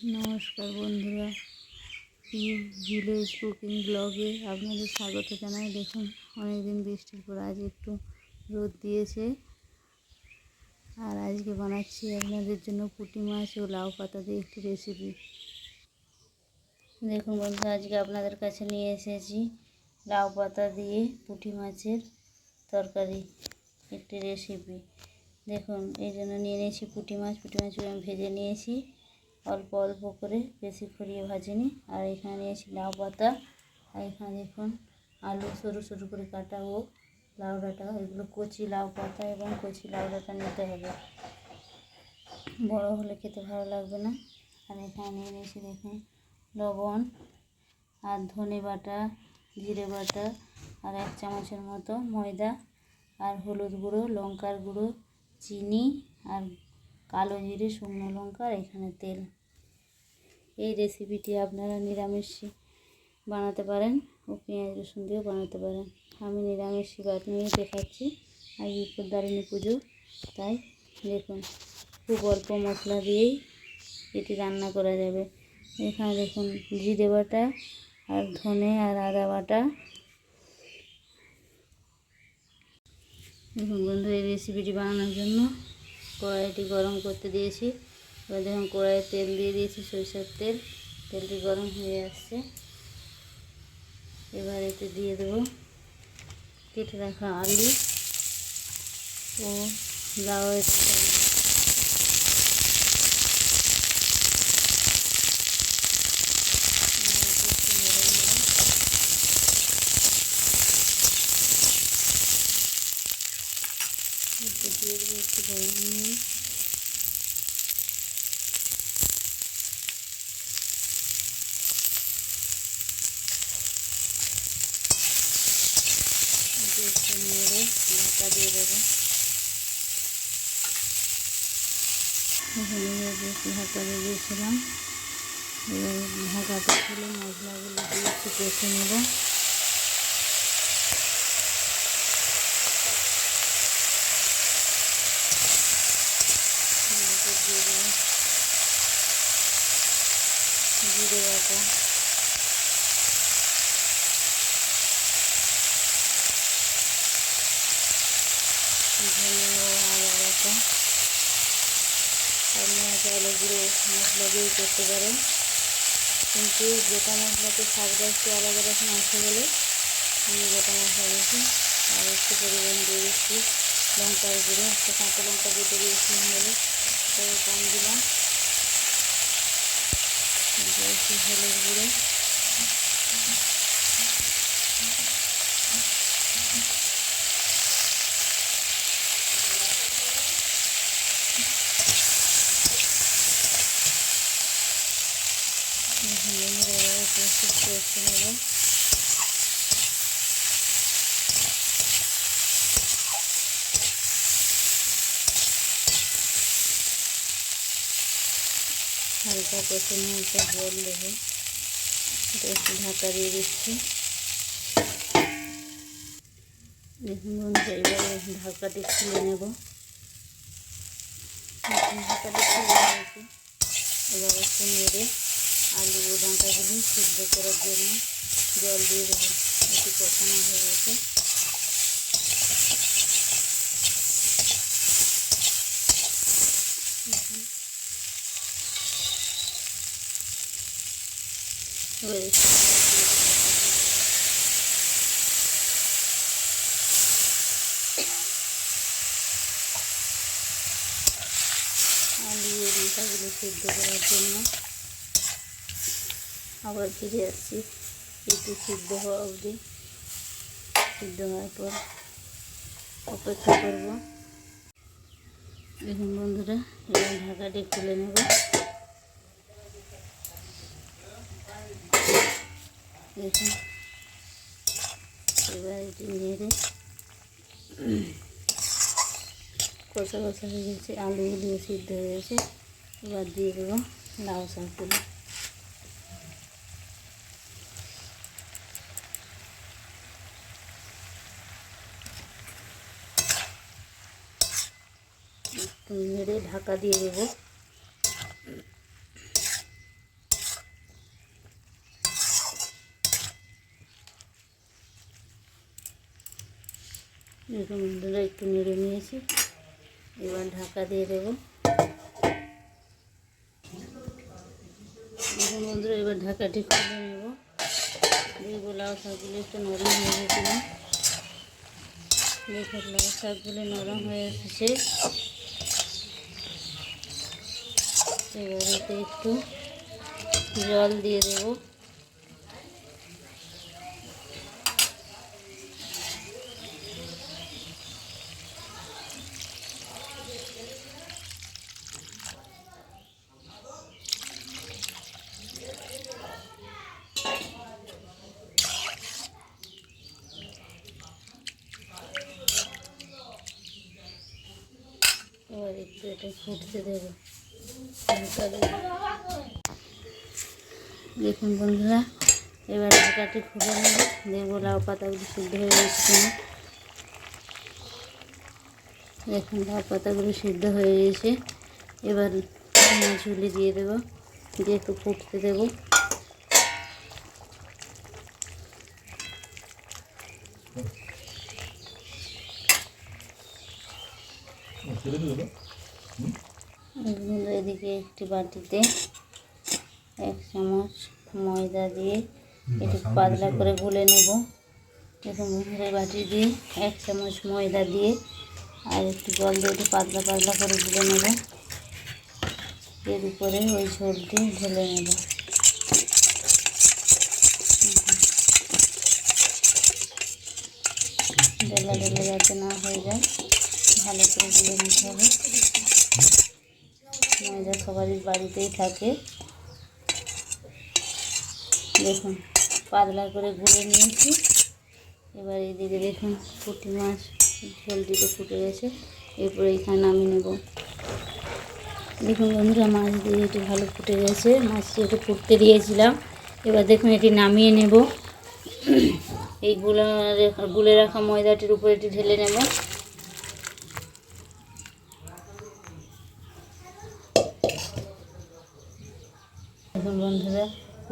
নমস্কার বন্ধুরা, village cooking ব্লগে আপনাদের স্বাগত জানাই। দেখুন, অনেকদিন বৃষ্টির পর আজ একটু রোদ দিয়েছে। আর আজকে বানাচ্ছি আপনাদের জন্য পুঁটি মাছ ও লাউ পাতা দিয়ে একটি রেসিপি। দেখুন বন্ধুরা, আজকে আপনাদের কাছে নিয়ে এসেছি লাউ পাতা দিয়ে পুঁটি মাছের তরকারি একটি রেসিপি। দেখুন, এই জন্য নিয়ে নিয়েছি পুঁটি মাছগুলো আমি ভেজে নিয়েছি অল্প অল্প করে, বেশি করিয়ে ভাজিনি। আর এখানে নিয়েছি লাউ পাতা, আর এখানে দেখুন আলু সরু সরু করে কাটা ও লাউ ডাঁটা। এগুলো কচি লাউ পাতা এবং কচি লাউ ডাঁটা নিতে হবে, বড় হলে খেতে ভালো লাগবে না। আর এখানে নিয়ে নিয়েছি দেখুন লবণ আর ধনে বাটা, জিরে বাটা, আর 1 চামচের মতো ময়দা, আর হলুদ গুঁড়ো, লঙ্কার গুঁড়ো, চিনি, আর কালো জিরে, শুকনো লঙ্কা, আর এখানে তেল। এই রেসিপিটি আপনারা নিরামিষ বানাতে পারেন ও পেঁয়াজ রসুন দিয়েও বানাতে পারেন। আমি নিরামিষ বানিয়ে দেখাচ্ছি। আর বিপত্তারিণী পুজো, তাই দেখুন খুব অল্প মশলা দিয়েই এটি রান্না করা যাবে। এখানে দেখুন জিরে বাটা আর ধনে আর আদা বাটা। দেখুন বন্ধু, এই রেসিপিটি বানানোর জন্য কড়াইটি গরম করতে দিয়েছি। এবার দেখুন কড়াইয়ে তেল দিয়ে দিয়েছি, সরিষার তেল। তেলটি গরম হয়ে আসছে। এবার এতে দিয়ে দেবো কেটে রাখা আলু ও লাউয়ের দিয়ে দেবো একটু গরম নিয়ে। একটু নেড়ে ঢাকা দিয়ে দেবো। ঢাকা দিয়ে দিয়েছিলাম। এবার ঢাকাটা খুলে মশলাগুলো দিয়ে একটু কষে নেব। দিয়ে দেবো জিরে বাটা, ধনে ও আদা বাটা। আপনারা চাইলে গুঁড়ো মশলা দিয়ে করতে পারেন, কিন্তু গোটা মশলাতে স্বাদটা একটু আলাদা রকম আসে বলে আমি গোটা মশলা দিয়েছি। আর একটু পরিমাণ দিয়ে দিচ্ছি লঙ্কার গুঁড়ো, একটা কাঁচা লঙ্কা বেটে দিয়েছি বলে তবে কম দিলাম। দিয়েছি হলুদ গুঁড়ো, কষে নেব। হালকা কষে নিয়ে জল দেবো। একটু ঢাকা দিয়ে দিচ্ছি। দেখুন বন্ধু, এবারে ঢাকাটি খুলে নেব। ঢাকাটি খুলে নিয়েছি। এবার একটু নেড়ে আলু ও ডাঁটাগুলি সিদ্ধ করার জন্য জল দিয়ে দেবো। একটু কষানো হয়ে গেছে। এবার আলু ও ডাঁটাগুলো সিদ্ধ করার জন্য আবার ফিরে আসছি একটু সিদ্ধ হওয়া অবধি। সিদ্ধ হওয়ার পর অপেক্ষা করব। দেখুন বন্ধুরা, এবার ঢাকাটি খুলে নেব। দেখুন এবার এটি নেড়ে কষা কষা হয়ে গেছে, আলুগুলিও সিদ্ধ হয়ে গেছে। এবার দিয়ে দেবো লাউ শাকগুলো। একটু নেড়ে ঢাকা দিয়ে দেবো। দেখুন বন্ধুরা একটু নেড়ে নিয়েছি, এবার ঢাকা দিয়ে দেবো। দেখুন বন্ধুরা এবার ঢাকাটি খুলে নেব। দেখবো লাউ শাকগুলো একটু নরম হয়ে গেছিল। দেখুন লাউ শাকগুলো নরম হয়ে এসেছে। এবার এতে একটু জল দিয়ে দেবো। এবার একটু এটা ফুটতে দেবো। দেখুন বন্ধুরা এবার ঢাকাটি খুলে নেব। দেখবো লাউ পাতাগুলো সিদ্ধ হয়ে গেছে কিনা। দেখুন লাউ পাতাগুলো সিদ্ধ হয়ে গেছে। এবার মাছগুলি দিয়ে দেবো, দিয়ে একটু ফুটতে দেবো। এদিকে একটি বাটিতে 1 চামচ ময়দা দিয়ে একটু পাতলা করে গুলে নেব। দেখুন বাটি দিয়ে 1 চামচ ময়দা দিয়ে আর একটু জল দিয়ে একটু পাতলা পাতলা করে গুলে নেব। এর উপরে ওই ঝোলটি ঢেলে নেব। ঢেলা ঢেলে যাতে না হয়ে যায়, ভালো করে গুলে নিতে হবে। ময়দা সবারই বাড়িতেই থাকে। দেখুন পাতলা করে গুলে নিয়েছি। এবার এইদিকে দেখুন পুঁটি মাছ ঝোলটিতে ফুটে গেছে। এরপরে এখানে নামিয়ে নেব। দেখুন বন্ধুরা মাছ দিয়ে এটি ভালো ফুটে গেছে। মাছটি একটু ফুটতে দিয়েছিলাম। এবার দেখুন এটি নামিয়ে নেব। এই গুলে রাখা ময়দাটির উপরে এটি ঢেলে নেব। দেখুন বন্ধুরা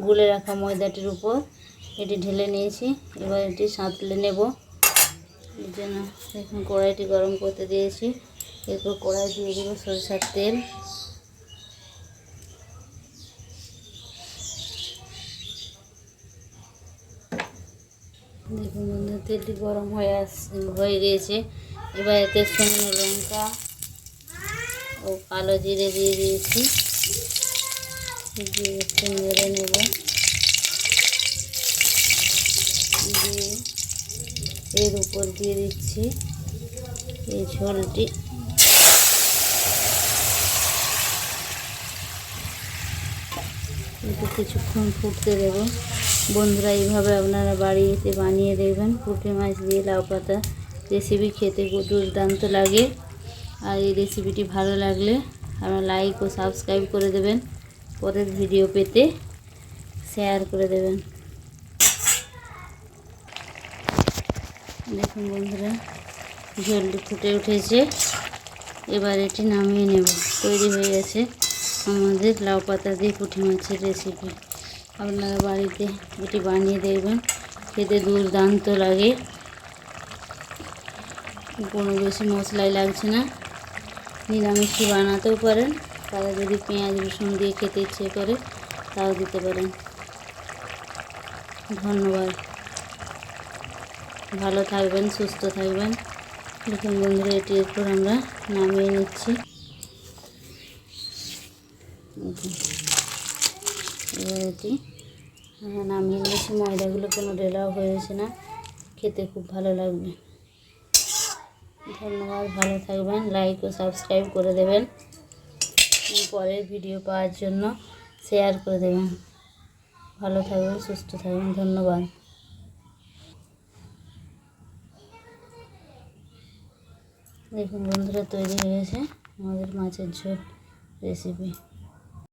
গুলে রাখা ময়দাটির উপর এটি ঢেলে নিয়েছি। এবার এটি সাঁতলে নেব। এর জন্য দেখুন কড়াইটি গরম করতে দিয়েছি। এরপর কড়াই দিয়ে দেবো সরষের তেল। দেখুন বন্ধুরা তেলটি গরম হয়ে গিয়েছে। এবার এতে শুকনো লঙ্কা ও কালো জিরে দিয়ে দিয়েছি। দিয়ে একটু নেড়ে নেব। দিয়ে এর উপর দিয়ে দিচ্ছি এই ঝোলটি। একটু কিছুক্ষণ ফুটতে দেব। বন্ধুরা এইভাবে আপনারা বাড়িতে বানিয়ে দেখবেন। পুঁটি মাছ দিয়ে লাউ পাতা রেসিপি খেতে দুর্দান্ত লাগে। আর এই রেসিপিটি ভালো লাগলে আপনারা লাইক ও সাবস্ক্রাইব করে দেবেন। পরের ভিডিও পেতে শেয়ার করে দেবেন। দেখুন বন্ধুরা ঝোলটি ফুটে উঠেছে। এবার এটি নামিয়ে নেব। তৈরি হয়ে গেছে আমাদের লাউ পাতা দিয়ে পুঁটি মাছের রেসিপি। আপনারা বাড়িতে এটি বানিয়ে দেখবেন, খেতে দুর্দান্ত লাগে। কোনো বেশি মশলাই লাগছে না। নিরামিষই বানাতেও পারেন। তারা যদি পেঁয়াজ রসুন দিয়ে খেতে ইচ্ছে করে তাও দিতে পারেন। ধন্যবাদ। ভালো থাকবেন, সুস্থ থাকবেন। দেখুন বন্ধুরা এটি এরপর আমরা নামিয়ে নিচ্ছি। এবার এটি নামিয়ে নিয়েছি। ময়দাগুলো কোনো ঢেলাও হয়েছে না। খেতে খুব ভালো লাগবে। ধন্যবাদ। ভালো থাকবেন। লাইক ও সাবস্ক্রাইব করে দেবেন। পরের ভিডিও পাওয়ার জন্য শেয়ার করে দেবেন। ভালো থাকবেন, সুস্থ থাকবেন। ধন্যবাদ। দেখুন বন্ধুরা তৈরি হয়ে গেছে আমাদের মাছের ঝোল রেসিপি।